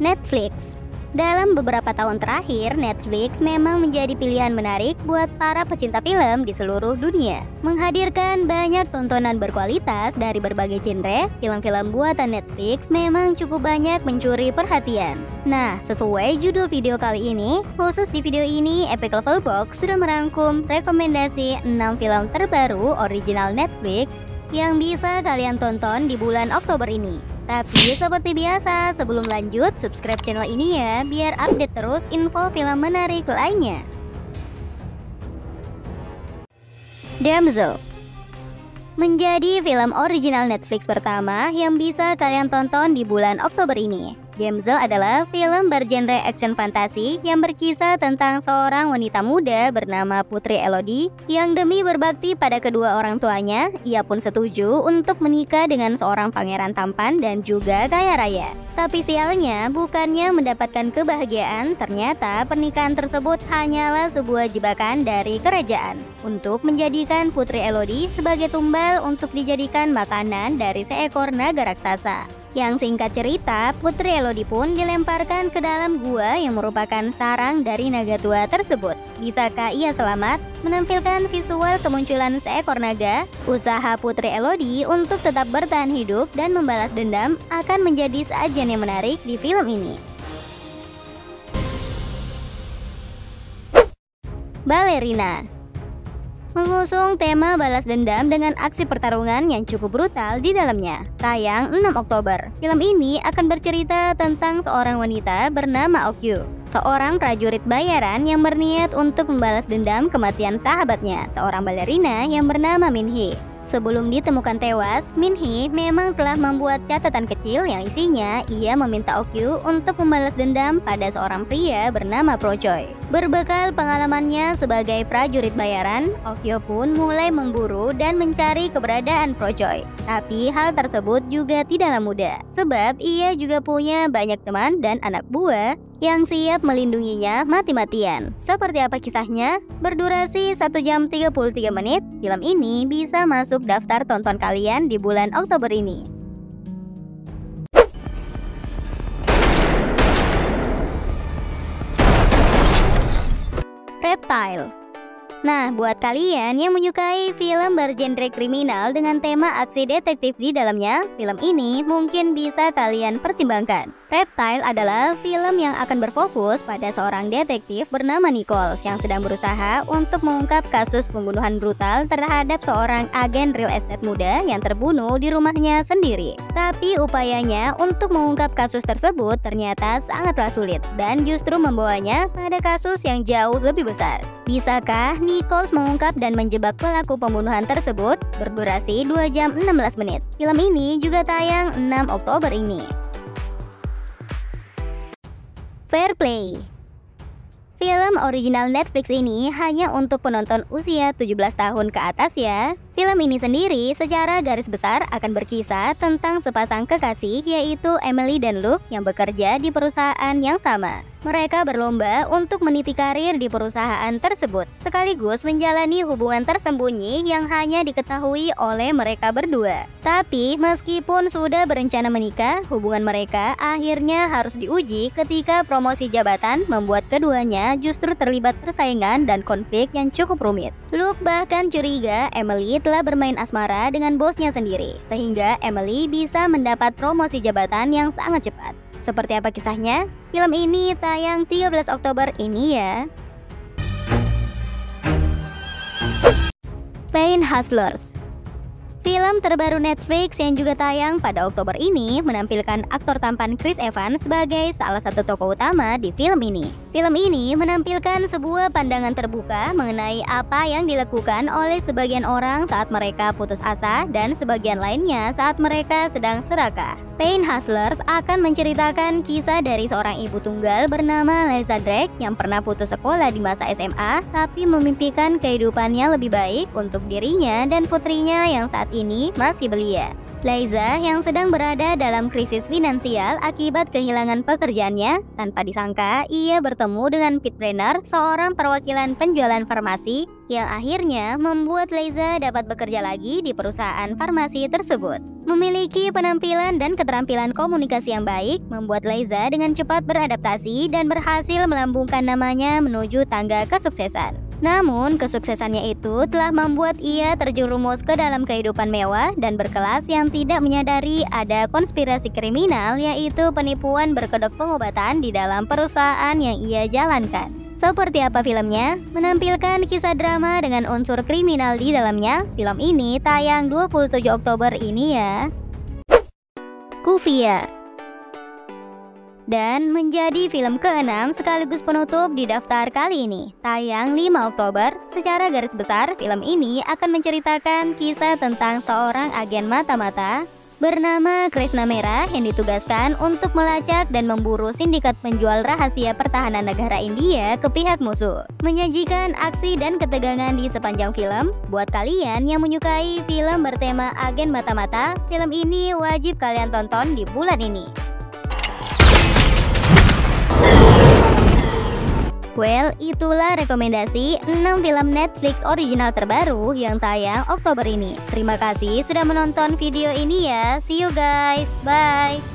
Netflix. Dalam beberapa tahun terakhir, Netflix memang menjadi pilihan menarik buat para pecinta film di seluruh dunia. Menghadirkan banyak tontonan berkualitas dari berbagai genre, film-film buatan Netflix memang cukup banyak mencuri perhatian. Nah, sesuai judul video kali ini, khusus di video ini Epic Level Box sudah merangkum rekomendasi 6 film terbaru original Netflix yang bisa kalian tonton di bulan Oktober ini. Tapi seperti biasa, sebelum lanjut, subscribe channel ini ya, biar update terus info film menarik lainnya. Damsel menjadi film original Netflix pertama yang bisa kalian tonton di bulan Oktober ini. Damsel adalah film bergenre action fantasi yang berkisah tentang seorang wanita muda bernama Putri Elodie yang demi berbakti pada kedua orang tuanya, ia pun setuju untuk menikah dengan seorang pangeran tampan dan juga kaya raya. Tapi sialnya, bukannya mendapatkan kebahagiaan, ternyata pernikahan tersebut hanyalah sebuah jebakan dari kerajaan untuk menjadikan Putri Elodie sebagai tumbal untuk dijadikan makanan dari seekor naga raksasa. Yang singkat cerita, Putri Elodie pun dilemparkan ke dalam gua yang merupakan sarang dari naga tua tersebut. Bisakah ia selamat? Menampilkan visual kemunculan seekor naga, usaha Putri Elodie untuk tetap bertahan hidup dan membalas dendam akan menjadi sajian yang menarik di film ini. Ballerina mengusung tema balas dendam dengan aksi pertarungan yang cukup brutal di dalamnya. Tayang 6 Oktober. Film ini akan bercerita tentang seorang wanita bernama Okyu, seorang prajurit bayaran yang berniat untuk membalas dendam kematian sahabatnya, seorang balerina yang bernama Minhee. Sebelum ditemukan tewas, Minhee memang telah membuat catatan kecil yang isinya ia meminta Okyu untuk membalas dendam pada seorang pria bernama Pro-choi. Berbekal pengalamannya sebagai prajurit bayaran, Okyu pun mulai memburu dan mencari keberadaan Pro-choi. Tapi hal tersebut juga tidaklah mudah, sebab ia juga punya banyak teman dan anak buah yang siap melindunginya mati-matian. Seperti apa kisahnya? Berdurasi 1 jam 33 menit, film ini bisa masuk daftar tonton kalian di bulan Oktober ini. Reptile. Nah, buat kalian yang menyukai film bergenre kriminal dengan tema aksi detektif di dalamnya, film ini mungkin bisa kalian pertimbangkan. Reptile adalah film yang akan berfokus pada seorang detektif bernama Nichols yang sedang berusaha untuk mengungkap kasus pembunuhan brutal terhadap seorang agen real estate muda yang terbunuh di rumahnya sendiri. Tapi upayanya untuk mengungkap kasus tersebut ternyata sangatlah sulit dan justru membawanya pada kasus yang jauh lebih besar. Bisakah Nichols mengungkap dan menjebak pelaku pembunuhan tersebut? Berdurasi 2 jam 16 menit. Film ini juga tayang 6 Oktober ini. Fair Play. Film original Netflix ini hanya untuk penonton usia 17 tahun ke atas ya. Film ini sendiri secara garis besar akan berkisah tentang sepasang kekasih yaitu Emily dan Luke yang bekerja di perusahaan yang sama. Mereka berlomba untuk meniti karir di perusahaan tersebut, sekaligus menjalani hubungan tersembunyi yang hanya diketahui oleh mereka berdua. Tapi meskipun sudah berencana menikah, hubungan mereka akhirnya harus diuji ketika promosi jabatan membuat keduanya justru terlibat persaingan dan konflik yang cukup rumit. Luke bahkan curiga Emily telah bermain asmara dengan bosnya sendiri, sehingga Emily bisa mendapat promosi jabatan yang sangat cepat. Seperti apa kisahnya? Film ini tayang 13 Oktober ini ya. Pain Hustlers. Film terbaru Netflix yang juga tayang pada Oktober ini menampilkan aktor tampan Chris Evans sebagai salah satu tokoh utama di film ini. Film ini menampilkan sebuah pandangan terbuka mengenai apa yang dilakukan oleh sebagian orang saat mereka putus asa dan sebagian lainnya saat mereka sedang serakah. Pain Hustlers akan menceritakan kisah dari seorang ibu tunggal bernama Liza Drake yang pernah putus sekolah di masa SMA tapi memimpikan kehidupannya lebih baik untuk dirinya dan putrinya yang saat ini masih belia. Liza yang sedang berada dalam krisis finansial akibat kehilangan pekerjaannya, tanpa disangka ia bertemu dengan Pete Brenner, seorang perwakilan penjualan farmasi yang akhirnya membuat Liza dapat bekerja lagi di perusahaan farmasi tersebut. Memiliki penampilan dan keterampilan komunikasi yang baik, membuat Liza dengan cepat beradaptasi dan berhasil melambungkan namanya menuju tangga kesuksesan. Namun, kesuksesannya itu telah membuat ia terjerumus ke dalam kehidupan mewah dan berkelas yang tidak menyadari ada konspirasi kriminal, yaitu penipuan berkedok pengobatan di dalam perusahaan yang ia jalankan. Seperti apa filmnya? Menampilkan kisah drama dengan unsur kriminal di dalamnya. Film ini tayang 27 Oktober ini ya. Kuvia. Dan menjadi film ke-6 sekaligus penutup di daftar kali ini. Tayang 5 Oktober, secara garis besar film ini akan menceritakan kisah tentang seorang agen mata-mata bernama Krishna Mehra yang ditugaskan untuk melacak dan memburu sindikat penjual rahasia pertahanan negara India ke pihak musuh. Menyajikan aksi dan ketegangan di sepanjang film. Buat kalian yang menyukai film bertema agen mata-mata, film ini wajib kalian tonton di bulan ini. Well, itulah rekomendasi 6 film Netflix original terbaru yang tayang Oktober ini. Terima kasih sudah menonton video ini ya. See you guys. Bye.